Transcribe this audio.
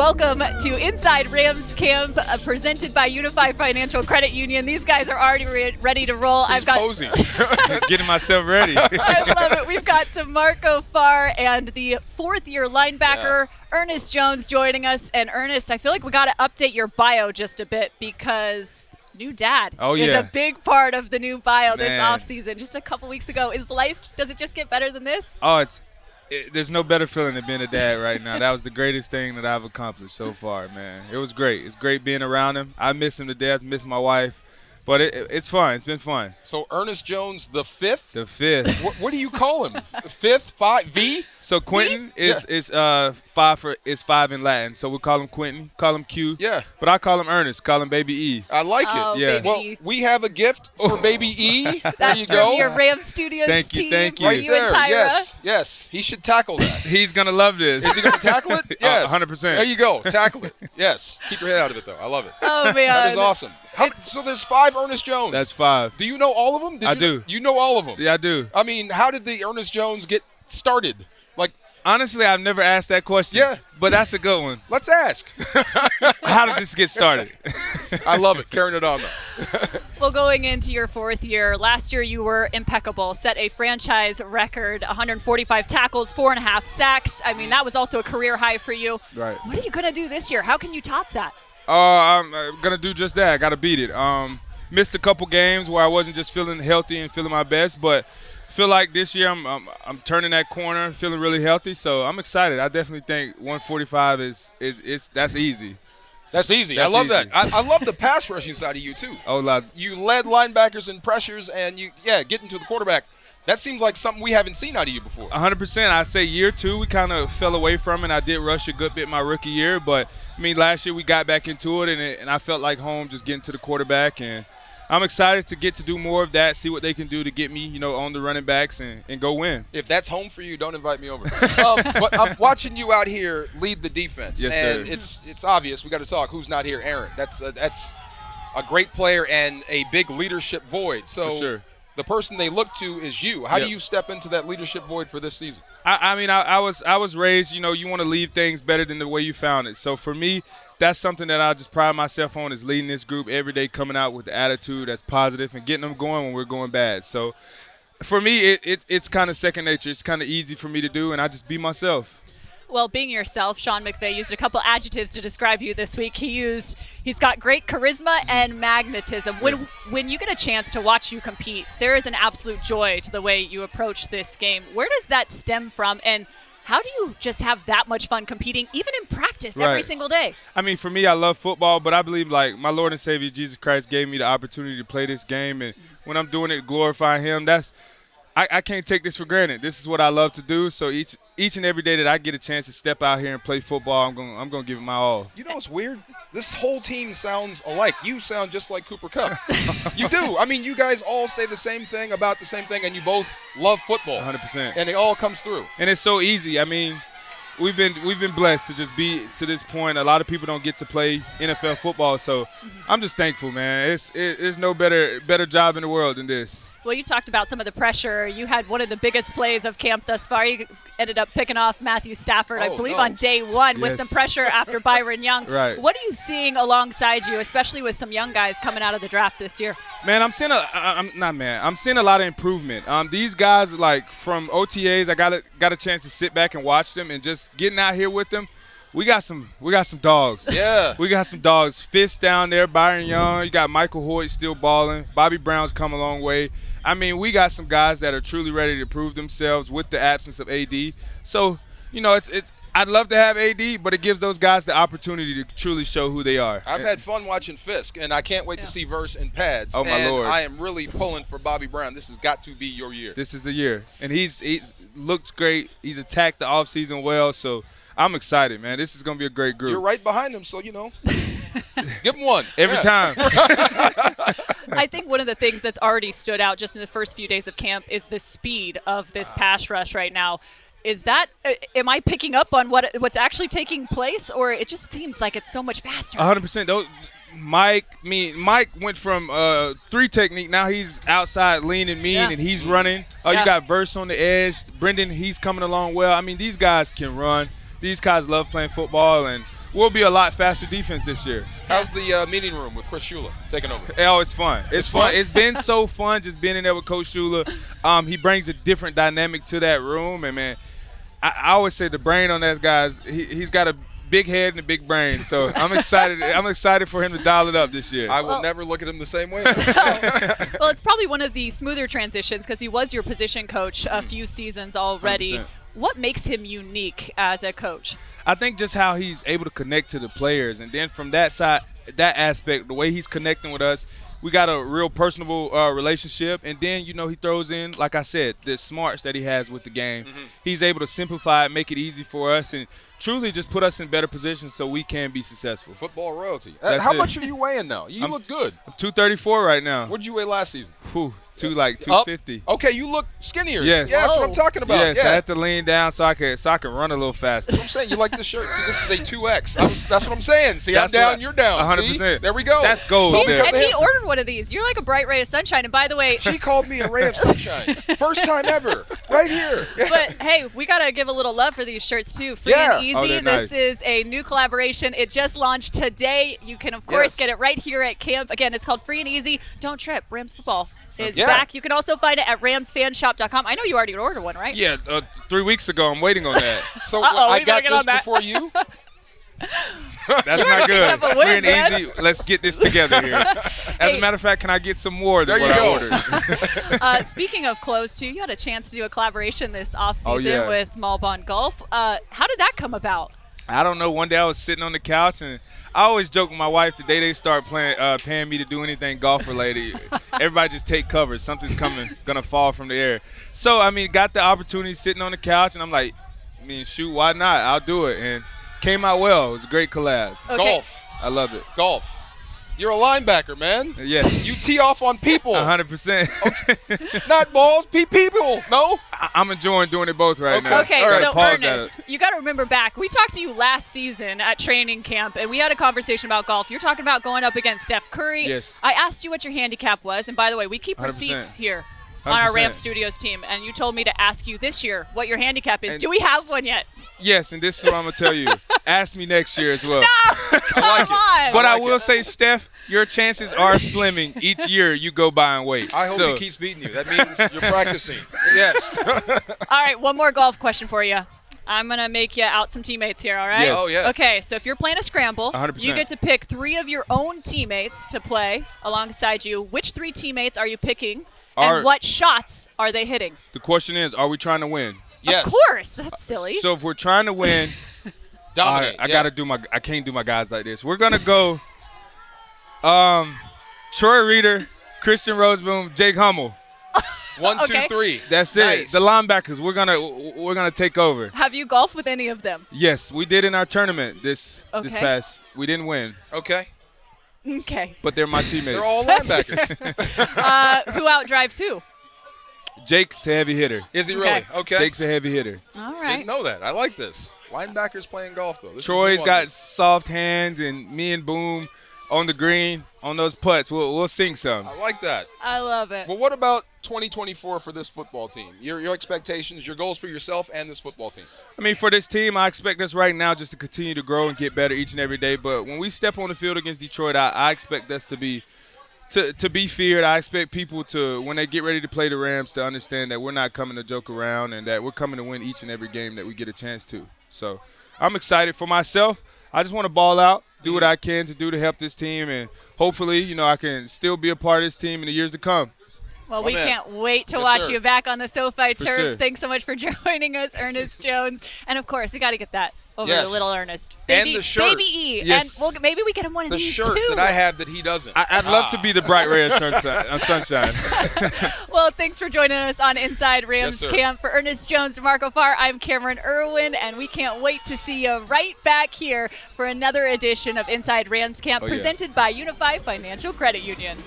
Welcome to Inside Rams Camp, presented by Unified Financial Credit Union. These guys are already ready to roll. He's posing. Getting myself ready. I love it. We've got DeMarco Farr and the fourth-year linebacker, Ernest Jones, joining us. And Ernest, I feel like we got to update your bio just a bit because new dad is a big part of the new bio this offseason. Just a couple weeks ago. Does it just get better than this? Oh, there's no better feeling than being a dad right now. That was the greatest thing that I've accomplished so far, man. It was great. It's great being around him. I miss him to death, miss my wife. But it's fun. It's been fun. So Ernest Jones the fifth? The fifth. What do you call him? Fifth? Five? V? So Quentin is five in Latin. So we call him Quentin, call him Q. Yeah. But I call him Ernest, call him Baby E. I like it. Yeah. Baby. Well, we have a gift for Baby E. There you That's go. from your Ram Studios team. Thank you. Right You there. and Tyra. Yes. He should tackle that. He's going to love this. Is he going to tackle it? Yes. 100%. There you go. Tackle it. Yes. Keep your head out of it, though. I love it. Oh, man. That is awesome. So there's 5 Ernest Jones. That's 5. Do you know all of them? I do. You know all of them? Yeah, I do. I mean, how did the Ernest Jones get started? Honestly, I've never asked that question. Yeah. But that's a good one. Let's ask. How did this get started? I love it. Carrying it on, though. Well, going into your fourth year, last year you were impeccable, set a franchise record, 145 tackles, 4.5 sacks. I mean, that was also a career high for you. Right. What are you going to do this year? How can you top that? I'm going to do just that. I got to beat it. Missed a couple games where I wasn't just feeling healthy and feeling my best, but feel like this year I'm turning that corner, feeling really healthy, so I'm excited. I definitely think 145 that's easy. That's easy. That's I love easy. that. I love the pass rushing side of you too. Oh, love. You led linebackers in pressures and getting to the quarterback. That seems like something we haven't seen out of you before. 100%. I'd say year 2 we kind of fell away from it. I did rush a good bit my rookie year, but I mean last year we got back into it and I felt like home just getting to the quarterback, and I'm excited to get to do more of that, see what they can do to get me, on the running backs and go win. If that's home for you, don't invite me over. But I'm watching you out here lead the defense. Yes, and sir. It's obvious. We got to talk. Who's not here? Aaron. That's a great player and a big leadership void. So For sure. The person they look to is you. How do you step into that leadership void for this season? I mean, I was raised, you want to leave things better than the way you found it. So for me, that's something that I just pride myself on, is leading this group every day, coming out with the attitude that's positive and getting them going when we're going bad. So for me, it's kind of second nature. It's kind of easy for me to do, and I just be myself. Well, being yourself, Sean McVay used a couple adjectives to describe you this week. He's got great charisma and magnetism. When you get a chance to watch you compete, there is an absolute joy to the way you approach this game. Where does that stem from, and how do you just have that much fun competing, even in practice, every single day? I mean, for me, I love football, but I believe, like, my Lord and Savior Jesus Christ gave me the opportunity to play this game, and when I'm doing it, glorifying Him, I can't take this for granted. This is what I love to do, so each and every day that I get a chance to step out here and play football, I'm going to give it my all. You know what's weird? This whole team sounds alike. You sound just like Cooper Kupp. You do. I mean, you guys all say the same thing about the same thing, and you both love football. 100%. And it all comes through. And it's so easy. I mean, we've been blessed to just be to this point. A lot of people don't get to play NFL football, so I'm just thankful, man. It's no better job in the world than this. Well, you talked about some of the pressure. You had one of the biggest plays of camp thus far. You ended up picking off Matthew Stafford, I believe, on day 1 with some pressure after Byron Young. Right. What are you seeing alongside you, especially with some young guys coming out of the draft this year? Man, I'm seeing a lot of improvement. These guys, like, from OTAs, I got a chance to sit back and watch them, and just getting out here with them. We got some dogs. Yeah. We got some dogs. Fist down there, Byron Young. You got Michael Hoyt still balling. Bobby Brown's come a long way. I mean, we got some guys that are truly ready to prove themselves with the absence of AD. So, I'd love to have AD, but it gives those guys the opportunity to truly show who they are. I've had fun watching Fisk, and I can't wait to see Verse in pads. Oh, my Lord. I am really pulling for Bobby Brown. This has got to be your year. This is the year. And he's looks great. He's attacked the offseason well, so I'm excited, man. This is going to be a great group. You're right behind him, so, give him one. Every time. I think one of the things that's already stood out just in the first few days of camp is the speed of this pass rush right now. Is that am I picking up on what's actually taking place, or it just seems like it's so much faster? 100%. Mike went from 3 technique. Now he's outside lean and mean, and he's running. You got Verse on the edge. Brendan, he's coming along well. I mean, these guys can run. These guys love playing football, and we'll be a lot faster defense this year. How's the meeting room with Chris Shula taking over? Oh, it's fun. It's fun. fun? It's been so fun just being in there with Coach Shula. He brings a different dynamic to that room, and man, I always say the brain on that guy's he's got a big head and a big brain. So I'm excited. I'm excited for him to dial it up this year. I will never look at him the same way. Well, it's probably one of the smoother transitions because he was your position coach a few seasons already. 100%. What makes him unique as a coach? I think just how he's able to connect to the players, and then from that side, that aspect, the way he's connecting with us, we got a real personable relationship. And then, you know, he throws in, like I said, the smarts that he has with the game. He's able to simplify it, make it easy for us, and truly just put us in better positions so we can be successful. Football royalty. That's How it. much are you weighing now? You look good. I'm 234 right now. What did you weigh last season? Whew, 250. Okay, you look skinnier. Yes. Yeah, that's what I'm Whoa. talking about. Yes, yeah. I had to lean down so I can run a little faster. That's what I'm saying. You like this shirt. See, this is a 2X. That's what I'm saying. See, That's I'm down, what- you're down. 100%. See? There we go. That's gold So there. because And of he him. ordered one of these. You're like a bright ray of sunshine. And by the way, She called me a ray of sunshine. First time ever. Right here. Yeah. but hey, we got to give a little love for these shirts too. Free Yeah. and easy. Oh, they're This nice. is a new collaboration. It just launched today. You can, of course, Yes. get it right here at camp. Again, it's called Free and Easy. Don't trip. Rams football is Yeah. back. You can also find it at ramsfanshop.com. I know you already ordered one, right? Yeah, 3 weeks ago, I'm waiting on that. So Uh-oh, I we got better get this on that. before you. That's not good. up a Free win, and man. easy. Let's get this together here. As Hey. a matter of fact, can I get some more than There what you I go. ordered? Speaking of clothes, too, you had a chance to do a collaboration this offseason Oh, yeah. with Malbon Golf. How did that come about? I don't know. One day I was sitting on the couch, and I always joke with my wife the day they start paying me to do anything golf related. Everybody just take cover. Something's gonna fall from the air. So I mean, got the opportunity sitting on the couch, and I'm like, I mean, shoot, why not? I'll do it, and came out well. It was a great collab. Okay. Golf. I love it. Golf. You're a linebacker, man. Yes. You tee off on people. 100%. Not balls, people. No? I'm enjoying doing it both right now. Okay, All right, so pause that. Ernest, you got to remember back. We talked to you last season at training camp, and we had a conversation about golf. You're talking about going up against Steph Curry. Yes. I asked you what your handicap was, and by the way, we keep 100%. receipts here on our 100%. Ram Studios team, and you told me to ask you this year what your handicap is. And- Do we have one yet? Yes, and this is what I'm gonna tell you. Ask me next year as well. Come like it. on. But I like will it. say, Steph, your chances are slimming each year you go by and wait. I hope So, he keeps beating you. That means you're practicing. Yes. All right, one more golf question for you. I'm going to make you out some teammates here, all right? Yes. Oh, yeah. Okay, so if you're playing a scramble, 100%. you get to pick 3 of your own teammates to play alongside you. Which 3 teammates are you picking, Are- and what shots are they hitting? the question is, are we trying to win? Yes. Of course, that's silly. So if we're trying to win, Dominate. I yeah. gotta do I can't do my guys like this. We're gonna go Troy Reader, Christian Roseboom, Jake Hummel. 1, 2, Okay. 3. That's Nice. it. The linebackers, we're gonna take over. Have you golfed with any of them? Yes, we did in our tournament this Okay. past. We didn't win, Okay. Okay. but they're my teammates. They're all linebackers. Who outdrives who? Jake's a heavy hitter. Is he Okay. really? Okay. Jake's a heavy hitter. All right. Didn't know that. I like this. Linebackers playing golf, though. This is Troy's new on got me. soft hands, and me and Boom on the green on those putts. We'll sing some. I like that. I love it. Well, what about 2024 for this football team? Your expectations, your goals for yourself and this football team. I mean, for this team, I expect us right now just to continue to grow and get better each and every day. But when we step on the field against Detroit, I expect us to be feared. I expect people to, when they get ready to play the Rams, to understand that we're not coming to joke around and that we're coming to win each and every game that we get a chance to. So I'm excited for myself. I just want to ball out, do what I can to help this team, and hopefully, I can still be a part of this team in the years to come. Well, My we man. can't wait to Yes, watch sir. you back on the SoFi turf. sure. Thanks so much for joining us, Ernest Jones. And, of course, we got to get that over Yes. to little Ernest. And Baby, the shirt. Baby E. Yes. And maybe we get him one of The these, shirt too. that I have that he doesn't. I'd love to be the bright ray of sunshine. Well, thanks for joining us on Inside Rams Yes, sir. Camp. For Ernest Jones and Marco Farr, I'm Cameron Irwin, and we can't wait to see you right back here for another edition of Inside Rams Camp, Oh, yeah. presented by Unified Financial Credit Union.